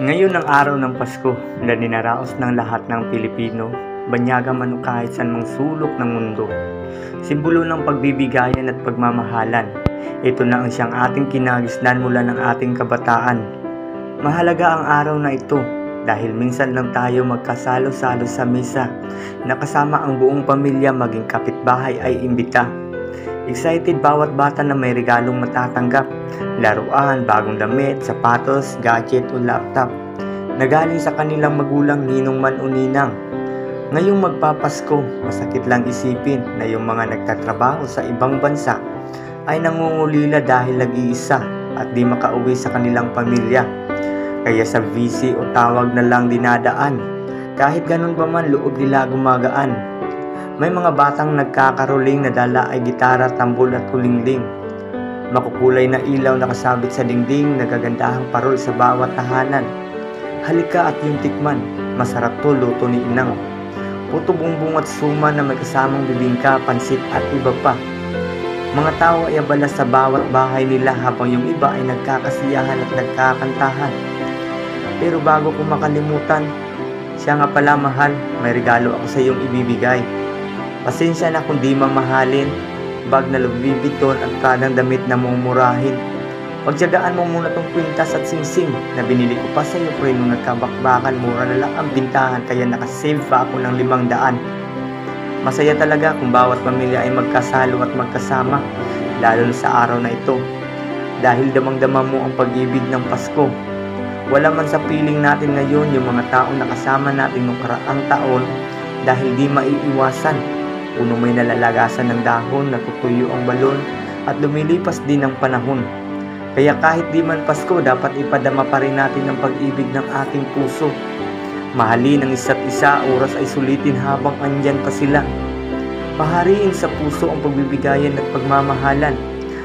Ngayon ang araw ng Pasko na ninaraos ng lahat ng Pilipino, banyaga man o kahit saan mang sulok ng mundo. Simbolo ng pagbibigayan at pagmamahalan. Ito na ang siyang ating kinagisnan mula ng ating kabataan. Mahalaga ang araw na ito dahil minsan lang tayo magkasalo-salo sa mesa na kasama ang buong pamilya, maging kapitbahay ay imbita. Excited bawat bata na may regalong matatanggap, laruan, bagong damit, sapatos, gadget o laptop na galing sa kanilang magulang, ninong man o ninang. Ngayong magpapasko, masakit lang isipin na yung mga nagtatrabaho sa ibang bansa ay nangungulila dahil nag-iisa at di makauwi sa kanilang pamilya. Kaya sa VC o tawag na lang dinadaan. Kahit ganun pa man, loob nila gumagaan. May mga batang nagkakaroling na dala ay gitara, tambol at kulingling. Makukulay na ilaw na kasabit sa dingding, nagagandahang parol sa bawat tahanan. Halika at yung tikman, masarap to, luto ni inang. Puto bumbong at suma na may kasamang bibingka, pansit at iba pa. Mga tao ay abala sa bawat bahay nila habang yung iba ay nagkakasiyahan at nagkakantahan. Pero bago ko makalimutan, siya nga pala mahal, may regalo ako sa iyong ibibigay. Pasensya na kung di mamahalin, bag na lubibiton at kadang damit na mumurahin. Pagtyagaan mo muna tong kwintas at singsing na binili ko pa sa iyo pre nung nagkabakbakan, mura na lang ang bintahan kaya nakasave pa ako ng 500. Masaya talaga kung bawat pamilya ay magkasalo at magkasama, lalo na sa araw na ito. Dahil damang-dama mo ang pag-ibig ng Pasko. Wala man sa piling natin ngayon yung mga taong nakasama natin noong karaang taon dahil di maiiwasan. Puno may nalalagasan ng dahon, natutuyo ang balon at lumilipas din ang panahon. Kaya kahit di man Pasko, dapat ipadama pa rin natin ang pag-ibig ng ating puso. Mahalin ang isa't isa, oras ay sulitin habang andyan pa sila. Pahariin sa puso ang pagbibigayan at pagmamahalan.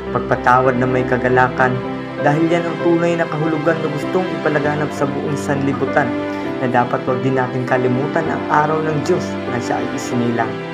Pagpatawad na may kagalakan dahil yan ang tunay na kahulugan na gustong ipalaganap sa buong sanlibutan na dapat wag din natin kalimutan ang araw ng Diyos na siya ay isinilang.